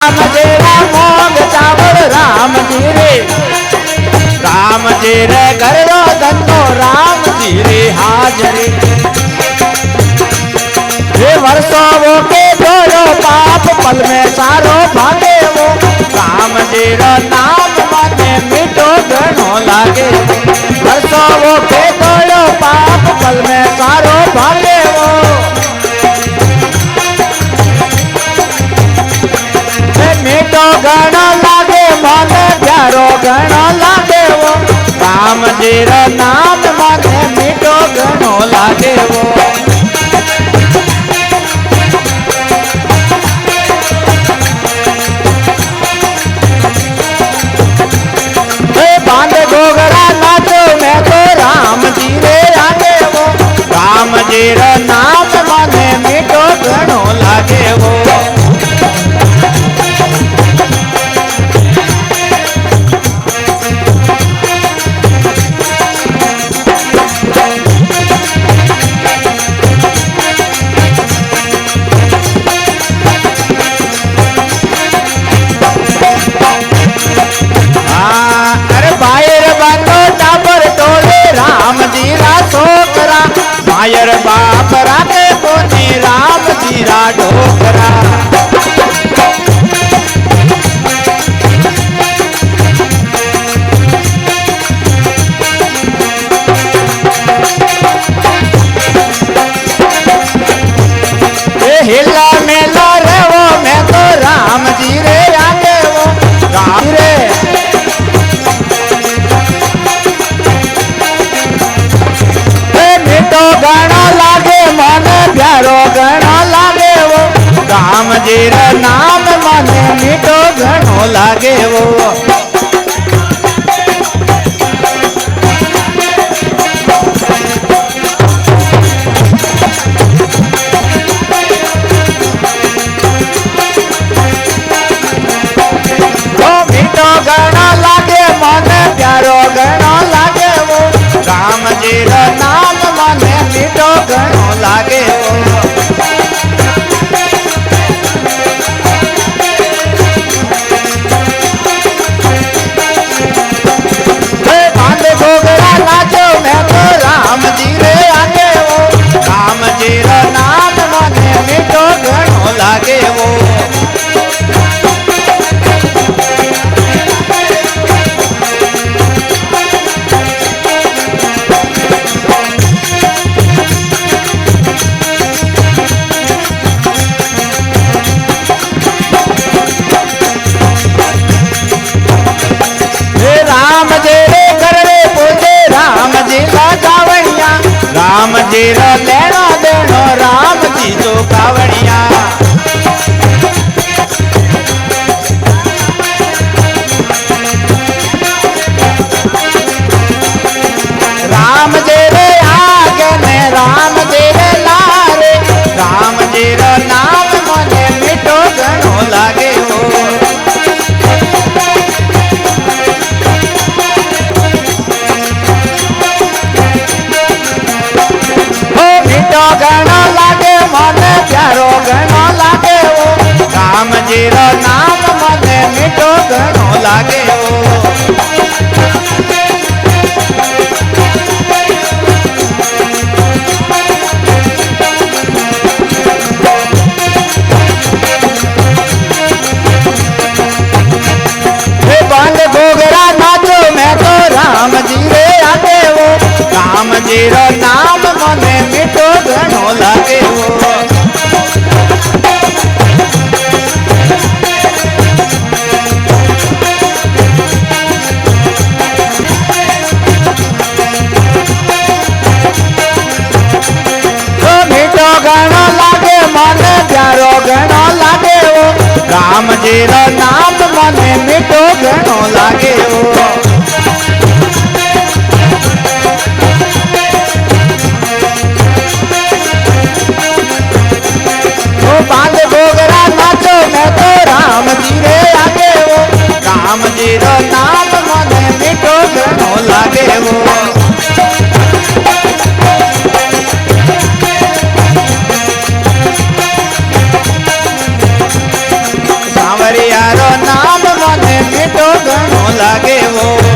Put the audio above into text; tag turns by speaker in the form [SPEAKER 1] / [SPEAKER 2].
[SPEAKER 1] राम जेरा मोग चावल राम जी रे, राम जी रे घर रो धंधो राम जी रे हाजरी। ये वर्षो वो के जोड़ो पाप पल में सारो भागे वो, राम जी रो नाम माने मीठो घणो लागे। वर्षो वो के जोड़ो पाप पल में सारो भागे वो, मीठो घणो लागे मन प्यारो घणो लागे वो, राम जी रो नाम माने मीठो घणो लागे वो। बांध गोगरा नाचो मैं तो राम जी रे आगे वो, राम जी रो नाम माने मीठो घणो लागे वो। राम जी रा छोकरा मायर बाप राखे कोनी, राम जी रा ढोकरा। हिला मेला रे वो मैं तो राम जी रे आगे वो, राम रे मीठो घणो लागे मन प्यारो घणो लागे वो, राम जी रे नाम माने मीठो घणो लागे वो। मीठो घणो लागे मन प्यारो घणो लागे वो, राम जी रो नाम माने मीठो घणो लागे वो। बांध गोगरा नाचो मैं तो राम जी रे आगे वो, राम जी रो नाम माने मीठो घणो लागे वो। राम जी रे घर रे पूजे राम जी का कावड़िया, राम जी रो लेनो देनो राम जी तो कावड़िया। राम जी रे आगे ने राम जी रे लारे, राम जी रो नाम मने मीठो घणो लागे हो। मीठो घणो लागे मन प्यारो घणो लागे वो, राम जी रो नाम मने मीठो घणो लागे वो। बांध गोगरा नाचो मैं तो राम जी रे आगे वो, राम जी रो नाम मने मीठो घणो लागे वो। मीठो घणो लागे मन प्यारो घणो लागे वो, राम जी रो नाम मने मीठो घणो लागे वो। बांध गोगरा नाचो मैं तो राम जी रे आगे वो, राम जी रो नाम मने मीठो घणो लागे वो। सांवरिया રાજારો નામ મને મીઠો ઘણો લાગે વો